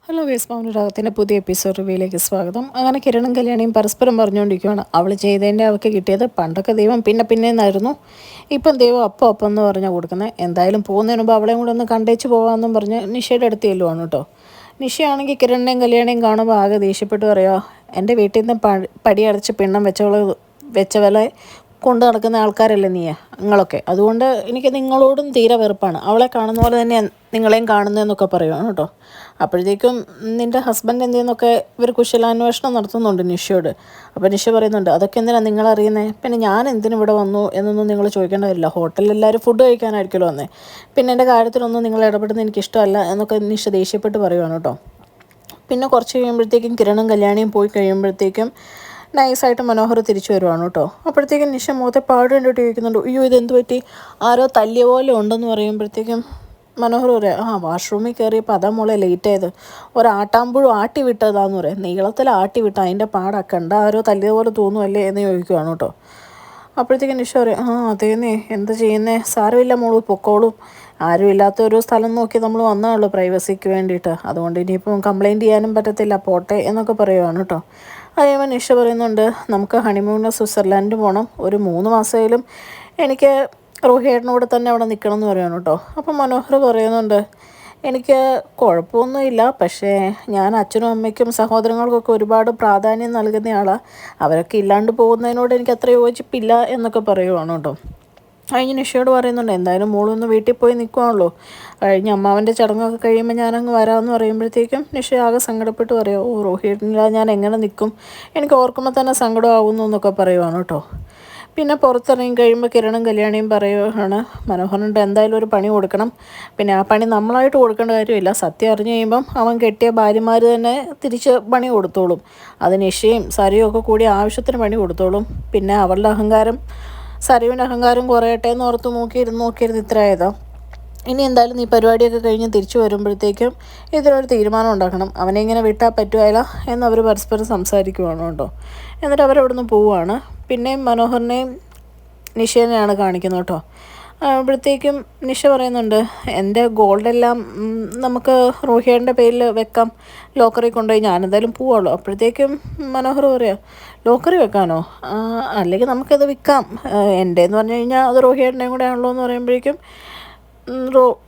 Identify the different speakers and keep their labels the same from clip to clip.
Speaker 1: Hello guys, മൗനരാഗത്തിൻ്റെ പുതിയ episode റിവ്യൂയിലേക്ക് സ്വാഗതം. അങ്ങനെ കിരണും കല്യാണിയും പരസ്പരം പറഞ്ഞുകൊണ്ടിരിക്കുകയാണ്. അവൾ ചെയ്തതിൻ്റെ അവൾക്ക് കിട്ടിയത് പണ്ടൊക്കെ ദൈവം പിന്നെ എന്നായിരുന്നു, ഇപ്പം ദൈവം അപ്പം എന്ന് പറഞ്ഞാൽ കൊടുക്കുന്നത്. എന്തായാലും പോകുന്നതിന് മുമ്പ് അവളെയും കൂടെ ഒന്ന് കണ്ടേച്ച് പോകാമെന്നും പറഞ്ഞ് നിഷയുടെ അടുത്ത് ചെല്ലുവാണ് കേട്ടോ. നിഷയാണെങ്കിൽ കിരണിനെയും കല്യാണിയും കാണുമ്പോൾ ആകെ ദേഷ്യപ്പെട്ട് പറയുക, എൻ്റെ വീട്ടിൽ നിന്ന് പടിയടച്ച് പിണ്ണം വെച്ചവളെ കൊണ്ട് നടക്കുന്ന ആൾക്കാരല്ലേ നിങ്ങളൊക്കെ, അതുകൊണ്ട് എനിക്ക് നിങ്ങളോടും തീരെ വെറുപ്പാണ്. അവളെ കാണുന്ന പോലെ തന്നെ നിങ്ങളെയും കാണുന്നതെന്നൊക്കെ പറയുവാണ് കേട്ടോ. അപ്പോഴത്തേക്കും നിൻ്റെ ഹസ്ബൻഡ് എന്തെന്നൊക്കെ ഇവർ കുശലാന്വേഷണം നടത്തുന്നുണ്ട് നിഷയോട്. അപ്പോൾ നിഷ പറയുന്നുണ്ട്, അതൊക്കെ എന്തിനാണ് നിങ്ങളറിയുന്നത്, പിന്നെ ഞാൻ എന്തിനും ഇവിടെ വന്നു എന്നൊന്നും നിങ്ങൾ ചോദിക്കേണ്ട വരില്ല, ഹോട്ടലിൽ എല്ലാവരും ഫുഡ് കഴിക്കാനായിരിക്കുമല്ലോ വന്നേ, പിന്നെ എൻ്റെ കാര്യത്തിലൊന്നും നിങ്ങൾ ഇടപെടുന്നത് എനിക്കിഷ്ടമല്ല എന്നൊക്കെ നിഷ ദേഷ്യപ്പെട്ട് പറയുവാണ് കേട്ടോ. പിന്നെ കുറച്ച് കഴിയുമ്പോഴത്തേക്കും കിരണും കല്യാണിയും പോയി കഴിയുമ്പോഴത്തേക്കും നൈസായിട്ട് മനോഹർ തിരിച്ചു വരുവാണ് കേട്ടോ. അപ്പോഴത്തേക്കും നിഷ മുഖത്തെ പാട് കണ്ടിട്ട് ചോദിക്കുന്നുണ്ട്, അയ്യോ ഇതെന്ത് പറ്റി, ആരോ തല്ലിയ പോലെ ഉണ്ടെന്ന് പറയുമ്പോഴത്തേക്കും മനോഹർ പറയാം, വാഷ്റൂമിൽ കയറിയപ്പോൾ അതാ മോളെ ലേറ്റ് ആയത്, ഒരാട്ടാമ്പുഴും ആട്ടി വിട്ടതാന്ന് പറയാം, നീളത്തിൽ ആട്ടി വിട്ട അതിൻ്റെ പാടക്കണ്ട, ആരോ തല്ലിയതുപോലെ തോന്നുമല്ലേ എന്ന് ചോദിക്കുവാണ് കേട്ടോ. അപ്പോഴത്തേക്കും നിഷ പറയും, അതേന്നേ എന്ത് ചെയ്യുന്നേ, സാരമില്ല മോള് പൊക്കോളും, ആരും ഇല്ലാത്ത ഒരു സ്ഥലം നോക്കി നമ്മൾ വന്നതാണല്ലോ പ്രൈവസിക്ക് വേണ്ടിയിട്ട്, അതുകൊണ്ട് ഇനിയിപ്പം കംപ്ലയിൻറ്റ് ചെയ്യാനും പറ്റത്തില്ല, പോട്ടെ എന്നൊക്കെ പറയുവാണ് കേട്ടോ. അതേപോലെ നിഷ പറയുന്നുണ്ട്, നമുക്ക് ഹണിമൂണിന് സ്വിറ്റ്സർലാൻഡ് പോകണം, ഒരു 3 മാസമായാലും എനിക്ക് റോഹിയേട്ടനോട് തന്നെ അവിടെ നിൽക്കണം എന്ന് പറയുകയാണ് കേട്ടോ. അപ്പം മനോഹർ പറയുന്നുണ്ട്, എനിക്ക് കുഴപ്പമൊന്നുമില്ല, പക്ഷേ ഞാൻ അച്ഛനും അമ്മയ്ക്കും സഹോദരങ്ങൾക്കൊക്കെ ഒരുപാട് പ്രാധാന്യം നൽകുന്നയാളാണ്, അവരൊക്കെ ഇല്ലാണ്ട് പോകുന്നതിനോട് എനിക്ക് അത്ര യോജിപ്പില്ല എന്നൊക്കെ പറയുവാണ് കേട്ടോ. കഴിഞ്ഞ് നിഷയോട് പറയുന്നുണ്ട്, എന്തായാലും മോളൊന്ന് വീട്ടിൽ പോയി നിൽക്കുവാണല്ലോ, കഴിഞ്ഞ് അമ്മാവൻ്റെ ചടങ്ങൊക്കെ കഴിയുമ്പോൾ ഞാനങ്ങ് വരാമെന്ന് പറയുമ്പോഴത്തേക്കും നിഷ ആകെ സങ്കടപ്പെട്ട് പറയുമോ, റോഹിയേട്ടനില്ല ഞാൻ എങ്ങനെ നിൽക്കും, എനിക്ക് ഓർക്കുമ്പോൾ തന്നെ സങ്കടമാവുന്നു എന്നൊക്കെ പറയുവാണ് കേട്ടോ. പിന്നെ പുറത്തിറങ്ങി കഴിയുമ്പോൾ കിരണും കല്യാണിയും പറയുകയാണ്, മനോഹരനുണ്ട് എന്തായാലും ഒരു പണി കൊടുക്കണം, പിന്നെ ആ പണി നമ്മളായിട്ട് കൊടുക്കേണ്ട കാര്യമില്ല, സത്യം അറിഞ്ഞു കഴിയുമ്പം അവൻ കെട്ടിയ ഭാര്യമാർ തന്നെ തിരിച്ച് പണി കൊടുത്തോളും, അത് നിഷയും സരിയും ഒക്കെ കൂടി ആവശ്യത്തിന് പണി കൊടുത്തോളും, പിന്നെ അവളുടെ അഹങ്കാരം സരുവിൻ്റെ അഹങ്കാരം കുറയട്ടെ എന്ന് ഓർത്ത് നോക്കിയിരുന്ന് ഇത്ര ആയതാ. ഇനി എന്തായാലും നീ പരിപാടിയൊക്കെ കഴിഞ്ഞ് തിരിച്ചു വരുമ്പോഴത്തേക്കും ഇതിനൊരു തീരുമാനം ഉണ്ടാക്കണം, അവനെ ഇങ്ങനെ വിട്ടാൽ പറ്റുകയില്ല എന്ന് അവർ പരസ്പരം സംസാരിക്കുവാണ് കേട്ടോ. എന്നിട്ട് അവരവിടുന്ന് പോവുകയാണ്. പിന്നെയും മനോഹറിനെയും നിഷേനെയാണ് കാണിക്കുന്നത് കേട്ടോ. അപ്പോഴത്തേക്കും നിഷ പറയുന്നുണ്ട്, എൻ്റെ ഗോൾഡെല്ലാം നമുക്ക് റോഹിയേട്ടൻ്റെ പേരിൽ വെക്കാം, ലോക്കറിൽ കൊണ്ടുപോയി ഞാനെന്തായാലും പോവുള്ളൂ. അപ്പോഴത്തേക്കും മനോഹർ പറയാം, ലോക്കറി വെക്കാനോ, അല്ലെങ്കിൽ നമുക്കത് വിൽക്കാം, എൻ്റെ എന്ന് പറഞ്ഞു കഴിഞ്ഞാൽ അത് റോഹിയേട്ടൻ്റെയും കൂടെ ആണല്ലോ എന്ന് പറയുമ്പോഴേക്കും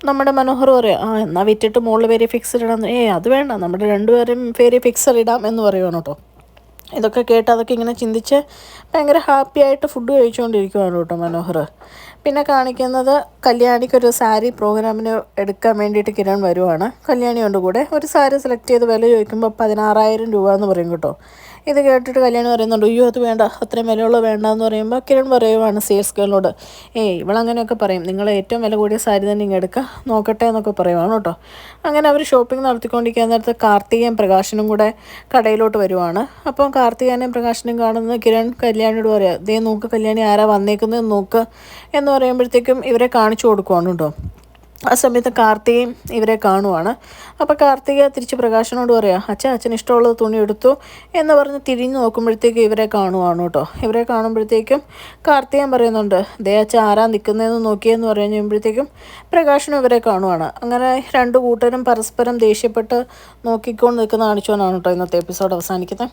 Speaker 1: നമ്മുടെ മനോഹർ പറയാം, എന്നാൽ വിറ്റിട്ട് മുകളിൽ പേര് ഫിക്സഡ് ഇടാം, അത് വേണ്ട, നമ്മുടെ രണ്ടുപേരും പേര് ഫിക്സഡ് ഇടാം എന്ന് പറയുവാണ് കേട്ടോ. ഇതൊക്കെ കേട്ട് അതൊക്കെ ഇങ്ങനെ ചിന്തിച്ച് ഭയങ്കര ഹാപ്പി ആയിട്ട് ഫുഡ് കഴിച്ചുകൊണ്ടിരിക്കുവാണ് കേട്ടോ മനോഹർ. പിന്നെ കാണിക്കുന്നത് കല്യാണിക്കൊരു സാരി പ്രോഗ്രാമിന് എടുക്കാൻ വേണ്ടിയിട്ട് കിരൺ വരുവാണ്, കല്യാണിയുണ്ട് കൂടെ. ഒരു സാരി സെലക്ട് ചെയ്ത് വില ചോദിക്കുമ്പോൾ 16,000 രൂപ എന്ന് പറയും കേട്ടോ. ഇത് കേട്ടിട്ട് കല്യാണി പറയുന്നുണ്ട്, അയ്യോ അത് വേണ്ട, അത്രയും വിലയുള്ള വേണ്ടെന്ന് പറയുമ്പോൾ കിരൺ പറയുവാണ് സെയിൽസ് ഗേളിനോട്, ഇവളങ്ങനെയൊക്കെ പറയും, നിങ്ങൾ ഏറ്റവും വില കൂടിയ സാരി തന്നെ ഇങ്ങനെ എടുക്കുക നോക്കട്ടെ എന്നൊക്കെ പറയുവാണ് കേട്ടോ. അങ്ങനെ അവർ ഷോപ്പിംഗ് നടത്തിക്കൊണ്ടിരിക്കുന്ന നേരത്ത് കാർത്തികയും പ്രകാശനും കൂടെ കടയിലോട്ട് വരുവാണ്. അപ്പം കാർത്തികേയനെയും പ്രകാശനും കാണുന്നത് കിരൺ കല്യാണിയോട് പറയാം, ദേ നോക്ക് കല്യാണി ആരാ വന്നേക്കുന്നത് നോക്ക് എന്ന് പറയുമ്പോഴത്തേക്കും ഇവരെ കാണിച്ചു കൊടുക്കുവാണ് കേട്ടോ. ആ സമയത്ത് കാർത്തികയും ഇവരെ കാണുവാണ്. അപ്പോൾ കാർത്തിക തിരിച്ച് പ്രകാശനോട് പറയാം, അച്ഛന് ഇഷ്ടമുള്ളത് തുണി എടുത്തു എന്ന് പറഞ്ഞ് തിരിഞ്ഞു നോക്കുമ്പോഴത്തേക്കും ഇവരെ കാണുവാണ് കേട്ടോ. ഇവരെ കാണുമ്പോഴത്തേക്കും കാർത്തികൻ പറയുന്നുണ്ട്, ദേ അച്ഛൻ ആരാ നിൽക്കുന്നതെന്ന് നോക്കിയെന്ന് പറഞ്ഞു കഴിയുമ്പോഴത്തേക്കും പ്രകാശനും ഇവരെ കാണുവാണ്. അങ്ങനെ 2 കൂട്ടരും പരസ്പരം ദേഷ്യപ്പെട്ട് നോക്കിക്കൊണ്ട് നിൽക്കുന്ന കാണിച്ചുകൊണ്ടാണ് കേട്ടോ ഇന്നത്തെ എപ്പിസോഡ് അവസാനിക്കുന്നത്.